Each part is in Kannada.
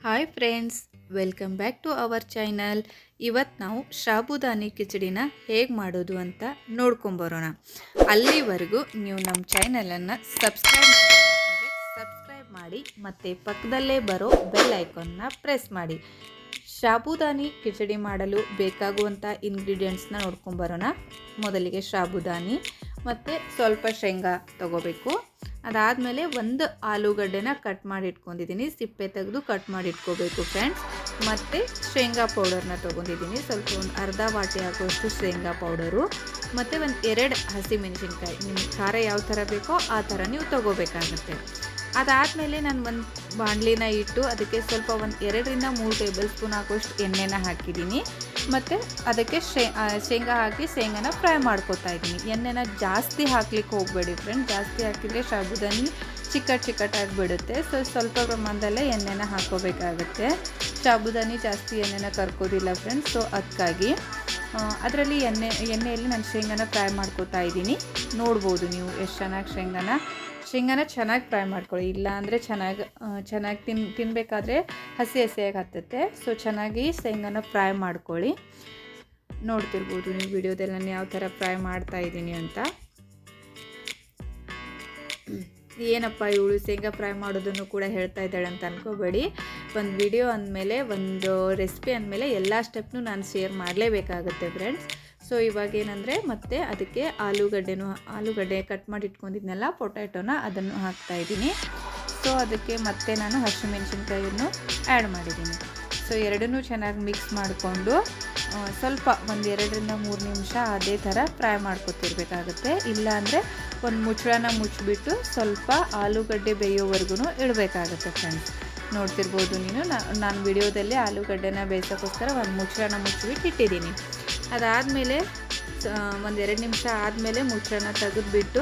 Hi friends, welcome back to our channel. ಇವತ್ತು ನಾವು ಸಾಬುದಾನಿ ಕಿಚಡಿನ ಹೇಗೆ ಮಾಡೋದು ಅಂತ ನೋಡ್ಕೊಂಬರೋಣ. ಅಲ್ಲಿವರೆಗೂ ನೀವು ನಮ್ಮ ಚಾನಲನ್ನು ಸಬ್ಸ್ಕ್ರೈಬ್ ಮಾಡಿ ಮತ್ತು ಪಕ್ಕದಲ್ಲೇ ಬರೋ ಬೆಲ್ ಐಕಾನ್ನ ಪ್ರೆಸ್ ಮಾಡಿ. ಸಾಬುದಾನಿ ಕಿಚಡಿ ಮಾಡಲು ಬೇಕಾಗುವಂಥ ಇಂಗ್ರೀಡಿಯೆಂಟ್ಸ್ನ ನೋಡ್ಕೊಂಬರೋಣ. ಮೊದಲಿಗೆ ಸಾಬುದಾನಿ ಮತ್ತು ಸ್ವಲ್ಪ ಶೇಂಗಾ ತೊಗೋಬೇಕು. ಅದಾದಮೇಲೆ ಒಂದು ಆಲೂಗಡ್ಡೆನ ಕಟ್ ಮಾಡಿ ಇಟ್ಕೊಂಡಿದ್ದೀನಿ, ಸಿಪ್ಪೆ ತೆಗೆದು ಕಟ್ ಮಾಡಿ ಇಟ್ಕೋಬೇಕು ಫ್ರೆಂಡ್ಸ್. ಮತ್ತು ಶೇಂಗಾ ಪೌಡರ್ನ ತೊಗೊಂಡಿದ್ದೀನಿ, ಸ್ವಲ್ಪ ಒಂದು ಅರ್ಧ ವಾಟಿ ಆಗುವಷ್ಟು ಶೇಂಗಾ ಪೌಡರು, ಮತ್ತು ಒಂದು 2 ಹಸಿಮೆಣಸಿನ್ಕಾಯಿ. ನಿಮಗೆ ಖಾರ ಯಾವ ಥರ ಬೇಕೋ ಆ ಥರ ನೀವು ತೊಗೋಬೇಕಾಗತ್ತೆ. ಅದಾದಮೇಲೆ ನಾನು ಒಂದು ಬಾಣಲಿನ ಇಟ್ಟು ಅದಕ್ಕೆ ಸ್ವಲ್ಪ ಒಂದು 2ರಿಂದ 3 ಟೇಬಲ್ ಸ್ಪೂನ್ ಆಗುವಷ್ಟು ಎಣ್ಣೆನ ಹಾಕಿದ್ದೀನಿ. ಮತ್ತು ಅದಕ್ಕೆ ಶೇಂಗಾ ಹಾಕಿ ಶೇಂಗಾನ ಫ್ರೈ ಮಾಡ್ಕೊತಾ ಇದ್ದೀನಿ. ಎಣ್ಣೆನ ಜಾಸ್ತಿ ಹಾಕ್ಲಿಕ್ಕೆ ಹೋಗಬೇಡಿ ಫ್ರೆಂಡ್, ಜಾಸ್ತಿ ಹಾಕಿದರೆ ಸಾಬುದಾನಿ ಚಿಕ್ಕಟ್ಟಾಗಿ ಬಿಡುತ್ತೆ. ಸ್ವಲ್ಪ ಪ್ರಮಾಣದಲ್ಲೇ ಎಣ್ಣೆನ ಹಾಕೋಬೇಕಾಗುತ್ತೆ. ಸಾಬುದಾನಿ ಜಾಸ್ತಿ ಎಣ್ಣೆನ ಕರ್ಕೋದಿಲ್ಲ ಫ್ರೆಂಡ್ಸ್. ಅದಕ್ಕಾಗಿ ಅದರಲ್ಲಿ ಎಣ್ಣೆಯಲ್ಲಿ ನಾನು ಶೇಂಗಾನ ಫ್ರೈ ಮಾಡ್ಕೊತಾ ಇದ್ದೀನಿ. ನೋಡ್ಬೋದು ನೀವು ಎಷ್ಟು ಚೆನ್ನಾಗಿ ಶೇಂಗಾನ ಚೆನ್ನಾಗಿ ಫ್ರೈ ಮಾಡ್ಕೊಳ್ಳಿ. ಇಲ್ಲ ಅಂದರೆ ಚೆನ್ನಾಗಿ ತಿನ್ನಬೇಕಾದ್ರೆ ಹಸಿಯಾಗಿ ಹತ್ತುತ್ತೆ. ಚೆನ್ನಾಗಿ ಶೇಂಗಾನ ಫ್ರೈ ಮಾಡ್ಕೊಳ್ಳಿ. ನೋಡ್ತಿರ್ಬೋದು ನೀವು ವಿಡಿಯೋದಲ್ಲಿ ನಾನು ಯಾವ ಥರ ಫ್ರೈ ಮಾಡ್ತಾ ಇದ್ದೀನಿ ಅಂತ. ಏನಪ್ಪ ಇವಳು ಶೇಂಗಾ ಫ್ರೈ ಮಾಡೋದನ್ನು ಕೂಡ ಹೇಳ್ತಾ ಇದ್ದಾಳೆ ಅಂತ ಅನ್ಕೋಬೇಡಿ. ಒಂದು ವಿಡಿಯೋ ಅಂದಮೇಲೆ, ಒಂದು ರೆಸಿಪಿ ಅಂದಮೇಲೆ ಎಲ್ಲ ಸ್ಟೆಪ್ನೂ ನಾನು ಶೇರ್ ಮಾಡಲೇಬೇಕಾಗುತ್ತೆ ಫ್ರೆಂಡ್ಸ್. ಇವಾಗ ಏನಂದರೆ ಮತ್ತೆ ಅದಕ್ಕೆ ಆಲೂಗಡ್ಡೆ ಕಟ್ ಮಾಡಿ ಇಟ್ಕೊಂಡಿದ್ನಲ್ಲ, ಪೊಟ್ಯಾಟೋನ ಅದನ್ನು ಹಾಕ್ತಾಯಿದ್ದೀನಿ. ಅದಕ್ಕೆ ಮತ್ತೆ ನಾನು ಹಸಿಮೆಣಸಿನ್ಕಾಯನ್ನು ಆ್ಯಡ್ ಮಾಡಿದ್ದೀನಿ. ಎರಡನ್ನೂ ಚೆನ್ನಾಗಿ ಮಿಕ್ಸ್ ಮಾಡಿಕೊಂಡು ಸ್ವಲ್ಪ ಒಂದು 2ರಿಂದ 3 ನಿಮಿಷ ಅದೇ ಥರ ಫ್ರೈ ಮಾಡ್ಕೊತಿರ್ಬೇಕಾಗುತ್ತೆ. ಇಲ್ಲಾಂದರೆ ಒಂದು ಮುಚ್ಚಳನ ಮುಚ್ಚಿಬಿಟ್ಟು ಸ್ವಲ್ಪ ಆಲೂಗಡ್ಡೆ ಬೇಯೋವರೆಗೂ ಇಡಬೇಕಾಗುತ್ತೆ ಫ್ರೆಂಡ್ಸ್. ನೋಡ್ತಿರ್ಬೋದು ನೀವು, ನಾನು ವಿಡಿಯೋದಲ್ಲಿ ಆಲೂಗಡ್ಡೆನ ಬೇಯಿಸೋಕ್ಕೋಸ್ಕರ ಒಂದು ಮುಚ್ಚಳನ ಮುಚ್ಚಿಬಿಟ್ಟು ಇಟ್ಟಿದ್ದೀನಿ. ಅದಾದಮೇಲೆ ಒಂದು 2 ನಿಮಿಷ ಆದಮೇಲೆ ಮುಚ್ಚಳನ ತೆಗೆದುಬಿಟ್ಟು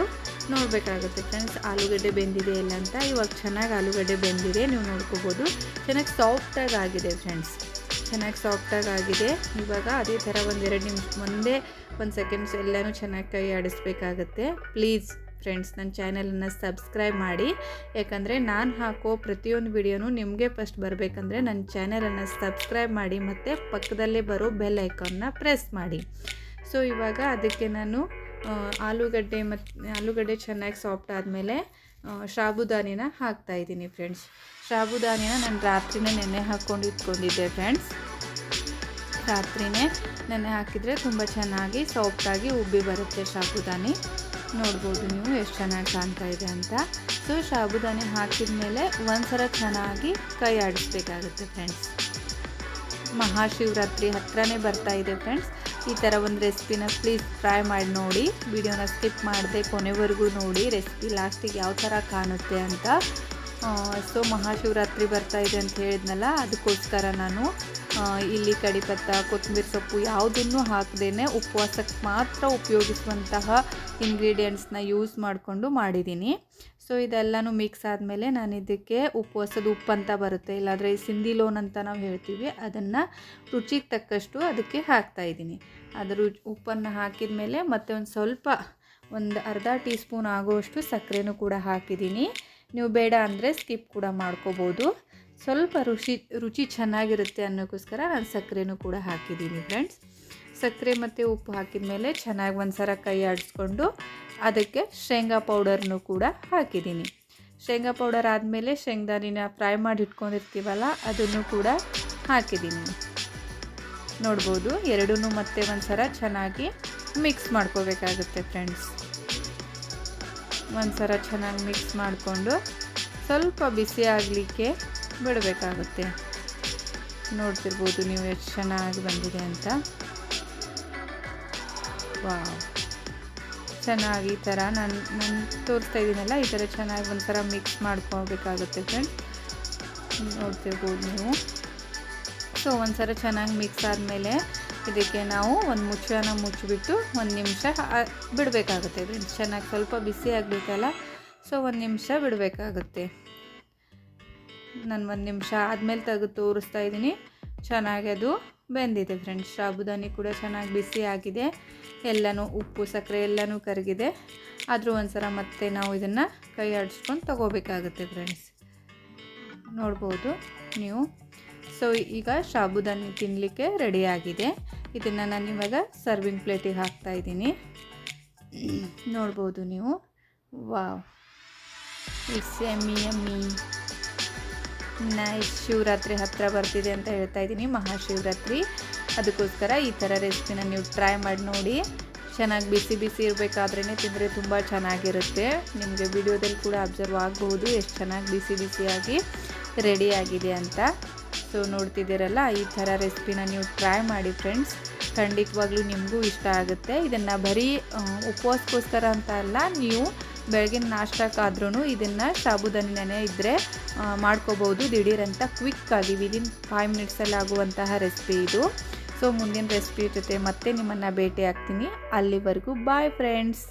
ನೋಡಬೇಕಾಗುತ್ತೆ ಫ್ರೆಂಡ್ಸ್, ಆಲೂಗಡ್ಡೆ ಬೆಂದಿದೆ ಇಲ್ಲ ಅಂತ. ಇವಾಗ ಚೆನ್ನಾಗಿ ಆಲೂಗಡ್ಡೆ ಬೆಂದಿದೆ, ನೀವು ನೋಡ್ಕೋಬೋದು. ಚೆನ್ನಾಗಿ ಸಾಫ್ಟಾಗಿ ಆಗಿದೆ ಫ್ರೆಂಡ್ಸ್, ಚೆನ್ನಾಗಿ ಸಾಫ್ಟಾಗಿ ಆಗಿದೆ. ಇವಾಗ ಅದೇ ಥರ ಒಂದು 2 ನಿಮಿಷ ಒಂದೇ 1 ಸೆಕೆಂಡ್ಸ್ ಎಲ್ಲನೂ ಚೆನ್ನಾಗಿ ಕೈ ಆಡಿಸ್ಬೇಕಾಗತ್ತೆ. ಪ್ಲೀಸ್ ಫ್ರೆಂಡ್ಸ್, ನನ್ನ ಚಾನಲನ್ನು ಸಬ್ಸ್ಕ್ರೈಬ್ ಮಾಡಿ. ಯಾಕಂದರೆ ನಾನು ಹಾಕೋ ಪ್ರತಿಯೊಂದು ವಿಡಿಯೋನೂ ನಿಮಗೆ ಫಸ್ಟ್ ಬರಬೇಕಂದ್ರೆ ನನ್ನ ಚಾನಲನ್ನು ಸಬ್ಸ್ಕ್ರೈಬ್ ಮಾಡಿ ಮತ್ತು ಪಕ್ಕದಲ್ಲೇ ಬರೋ ಬೆಲ್ ಐಕಾನ್ನ ಪ್ರೆಸ್ ಮಾಡಿ. ಇವಾಗ ಅದಕ್ಕೆ ನಾನು ಆಲೂಗಡ್ಡೆ ಚೆನ್ನಾಗಿ ಸಾಫ್ಟ್ ಆದಮೇಲೆ ಸಾಬುದಾನಿನ ಹಾಕ್ತಾಯಿದ್ದೀನಿ ಫ್ರೆಂಡ್ಸ್. ಸಾಬುದಾನಿನ ನಾನು ರಾತ್ರಿನೇ ನೆನೆ ಹಾಕ್ಕೊಂಡು ಇಟ್ಕೊಂಡಿದ್ದೆ ಫ್ರೆಂಡ್ಸ್. ರಾತ್ರಿನೇ ನೆನೆ ಹಾಕಿದರೆ ತುಂಬ ಚೆನ್ನಾಗಿ ಸಾಫ್ಟಾಗಿ ಉಬ್ಬಿ ಬರುತ್ತೆ ಸಾಬುದಾನಿ. ನೋಡ್ಬೋದು ನೀವು ಎಷ್ಟು ಚೆನ್ನಾಗಿ ಕಾಣ್ತಾ ಇದೆ ಅಂತ. ಸಾಬುದಾನಿ ಹಾಕಿದ ಮೇಲೆ ಒಂದ್ಸಲ ಚೆನ್ನಾಗಿ ಕೈ ಆಡಿಸ್ಬೇಕಾಗುತ್ತೆ ಫ್ರೆಂಡ್ಸ್. ಮಹಾಶಿವರಾತ್ರಿ ಹತ್ರನೇ ಬರ್ತಾ ಇದೆ ಫ್ರೆಂಡ್ಸ್. ಈ ಥರ ಒಂದು ರೆಸಿಪಿನ ಪ್ಲೀಸ್ ಟ್ರೈ ಮಾಡಿ ನೋಡಿ. ವಿಡಿಯೋನ ಸ್ಕಿಪ್ ಮಾಡದೆ ಕೊನೆವರೆಗೂ ನೋಡಿ, ರೆಸಿಪಿ ಲಾಸ್ಟಿಗೆ ಯಾವ ಥರ ಕಾಣುತ್ತೆ ಅಂತ. ಮಹಾಶಿವರಾತ್ರಿ ಬರ್ತಾ ಇದೆ ಅಂತ ಹೇಳಿದ್ನಲ್ಲ, ಅದಕ್ಕೋಸ್ಕರ ನಾನು ಇಲ್ಲಿ ಕಡಿಪತ್ತ, ಕೊತ್ತಂಬರಿ ಸೊಪ್ಪು ಯಾವುದನ್ನು ಹಾಕದೇನೆ ಉಪವಾಸಕ್ಕೆ ಮಾತ್ರ ಉಪಯೋಗಿಸುವಂತಹ ಇಂಗ್ರೀಡಿಯೆಂಟ್ಸ್ನ ಯೂಸ್ ಮಾಡಿಕೊಂಡು ಮಾಡಿದ್ದೀನಿ. ಇದೆಲ್ಲನೂ ಮಿಕ್ಸ್ ಆದಮೇಲೆ ನಾನು ಇದಕ್ಕೆ ಉಪವಾಸದ ಉಪ್ಪು ಅಂತ ಬರುತ್ತೆ, ಇಲ್ಲಾಂದರೆ ಸಿಂಧಿ ಲೋನ್ ಅಂತ ನಾವು ಹೇಳ್ತೀವಿ, ಅದನ್ನು ರುಚಿಗೆ ತಕ್ಕಷ್ಟು ಅದಕ್ಕೆ ಹಾಕ್ತಾಯಿದ್ದೀನಿ. ಅದರ ಉಪ್ಪನ್ನು ಹಾಕಿದ ಮೇಲೆ ಮತ್ತೆ ಒಂದು ಅರ್ಧ ಟೀ ಸ್ಪೂನ್ ಆಗುವಷ್ಟು ಸಕ್ಕರೆನೂ ಕೂಡ ಹಾಕಿದ್ದೀನಿ. ನೀವು ಬೇಡ ಅಂದರೆ ಸ್ಕಿಪ್ ಕೂಡ ಮಾಡ್ಕೋಬೋದು. ಸ್ವಲ್ಪ ರುಚಿ ಚೆನ್ನಾಗಿರುತ್ತೆ ಅನ್ನೋಕ್ಕೋಸ್ಕರ ನಾನು ಸಕ್ಕರೆನೂ ಕೂಡ ಹಾಕಿದ್ದೀನಿ ಫ್ರೆಂಡ್ಸ್. ಸಕ್ಕರೆ ಮತ್ತು ಉಪ್ಪು ಹಾಕಿದ ಮೇಲೆ ಚೆನ್ನಾಗಿ ಒಂದ್ಸಲ ಕೈ ಆಡಿಸ್ಕೊಂಡು ಅದಕ್ಕೆ ಶೇಂಗಾ ಪೌಡರ್ನೂ ಕೂಡ ಹಾಕಿದ್ದೀನಿ. ಶೇಂಗಾ ಪೌಡರ್ ಆದಮೇಲೆ ಶೇಂಗಾನಿನ ಫ್ರೈ ಮಾಡಿ ಇಟ್ಕೊಂಡಿರ್ತೀವಲ್ಲ, ಅದನ್ನು ಕೂಡ ಹಾಕಿದ್ದೀನಿ. ನೋಡ್ಬೋದು, ಎರಡನ್ನೂ ಮತ್ತೆ ಒಂದ್ಸಲ ಚೆನ್ನಾಗಿ ಮಿಕ್ಸ್ ಮಾಡ್ಕೋಬೇಕಾಗುತ್ತೆ ಫ್ರೆಂಡ್ಸ್. ಒಂದ್ಸಲ ಚೆನ್ನಾಗಿ ಮಿಕ್ಸ್ ಮಾಡಿಕೊಂಡು ಸ್ವಲ್ಪ ಬಿಸಿ ಆಗಲಿಕ್ಕೆ ಬಿಡಬೇಕಾಗುತ್ತೆ. ನೋಡ್ತಿರ್ಬೋದು ನೀವು ಎಷ್ಟು ಚೆನ್ನಾಗಿ ಬಂದಿದೆ ಅಂತ. ವಾವ್, ಚೆನ್ನಾಗಿ ಈ ಥರ ನಾನು ತೋರಿಸ್ತಾ ಇದ್ದೀನಲ್ಲ, ಈ ಥರ ಚೆನ್ನಾಗಿ ಒಂಥರ ಮಿಕ್ಸ್ ಮಾಡ್ಕೋಬೇಕಾಗುತ್ತೆ ಫ್ರೆಂಡ್ಸ್. ನೋಡ್ತಿರ್ಬೋದು ನೀವು. ಒಂದ್ಸಲ ಚೆನ್ನಾಗಿ ಮಿಕ್ಸ್ ಆದಮೇಲೆ ಇದಕ್ಕೆ ನಾವು ಒಂದು ಮುಚ್ಚಳನ ಮುಚ್ಚಿಬಿಟ್ಟು 1 ನಿಮಿಷ ಬಿಡಬೇಕಾಗುತ್ತೆ ಫ್ರೆಂಡ್ಸ್. ಚೆನ್ನಾಗಿ ಸ್ವಲ್ಪ ಬಿಸಿ ಆಗಬೇಕಲ್ಲ, 1 ನಿಮಿಷ ಬಿಡಬೇಕಾಗುತ್ತೆ. ನಾನು 1 ನಿಮಿಷ ಆದಮೇಲೆ ತೆಗೆದು ತೋರಿಸ್ತಾ ಇದ್ದೀನಿ. ಚೆನ್ನಾಗಿ ಅದು ಬೆಂದಿದೆ ಫ್ರೆಂಡ್ಸ್. ಸಾಬುದಾನಿ ಕೂಡ ಚೆನ್ನಾಗಿ ಬಿಸಿ ಆಗಿದೆ, ಎಲ್ಲನೂ ಉಪ್ಪು ಸಕ್ಕರೆ ಎಲ್ಲನೂ ಕರಗಿದೆ. ಆದರೂ ಒಂದ್ಸಲ ಮತ್ತೆ ನಾವು ಇದನ್ನು ಕೈ ಆಡಿಸ್ಕೊಂಡು ತೊಗೋಬೇಕಾಗುತ್ತೆ ಫ್ರೆಂಡ್ಸ್. ನೋಡ್ಬೋದು ನೀವು. ಸೊ ಈಗ ಸಾಬುದಾನಿ ತಿನ್ನಲಿಕ್ಕೆ ರೆಡಿಯಾಗಿದೆ. ಇದನ್ನು ನಾನು ಇವಾಗ ಸರ್ವಿಂಗ್ ಪ್ಲೇಟಿಗೆ ಹಾಕ್ತಾಯಿದ್ದೀನಿ. ನೋಡ್ಬೋದು ನೀವು. Wow, it's yummy yummy nice. Shivaratri ಹತ್ತಿರ ಬರ್ತಿದೆ ಅಂತ ಹೇಳ್ತಾ ಇದ್ದೀನಿ, ಮಹಾಶಿವರಾತ್ರಿ. ಅದಕ್ಕೋಸ್ಕರ ಈ ಥರ ರೆಸಿಪಿನ ನೀವು ಟ್ರೈ ಮಾಡಿ ನೋಡಿ. ಚೆನ್ನಾಗಿ ಬಿಸಿ ಬಿಸಿ ಇರಬೇಕಾದ್ರೇ ತಿಂದರೆ ತುಂಬ ಚೆನ್ನಾಗಿರುತ್ತೆ. ನಿಮಗೆ ವಿಡಿಯೋದಲ್ಲಿ ಕೂಡ ಅಬ್ಸರ್ವ್ ಆಗಬಹುದು ಎಷ್ಟು ಚೆನ್ನಾಗಿ ಬಿಸಿ ಬಿಸಿಯಾಗಿ ರೆಡಿಯಾಗಿದೆ ಅಂತ. ಸೊ ನೋಡ್ತಿದ್ದೀರಲ್ಲ, ಈ ಥರ ರೆಸಿಪಿನ ನೀವು ಟ್ರೈ ಮಾಡಿ ಫ್ರೆಂಡ್ಸ್, ಖಂಡಿತವಾಗ್ಲೂ ನಿಮಗೂ ಇಷ್ಟ ಆಗುತ್ತೆ. ಇದನ್ನು ಬರೀ ಉಪವಾಸಕ್ಕೋಸ್ಕರ ಅಂತ ಅಲ್ಲ, ನೀವು ಬೆಳಗಿನ ನಾಷ್ಟಕ್ಕಾದ್ರೂ ಇದನ್ನು ಸಾಬುದಾನಿ ನೆನೆ ಇದ್ದರೆ ಮಾಡ್ಕೋಬೋದು. ದಿಢೀರಂತ ಕ್ವಿಕ್ಕಾಗಿ ವಿದಿನ್ 5 ಮಿನಿಟ್ಸಲ್ಲಿ ಆಗುವಂತಹ ರೆಸಿಪಿ ಇದು. ಸೊ ಮುಂದಿನ ರೆಸಿಪಿ ಜೊತೆ ಮತ್ತೆ ನಿಮ್ಮನ್ನು ಭೇಟಿ ಆಗ್ತೀನಿ. ಅಲ್ಲಿವರೆಗೂ ಬಾಯ್ ಫ್ರೆಂಡ್ಸ್.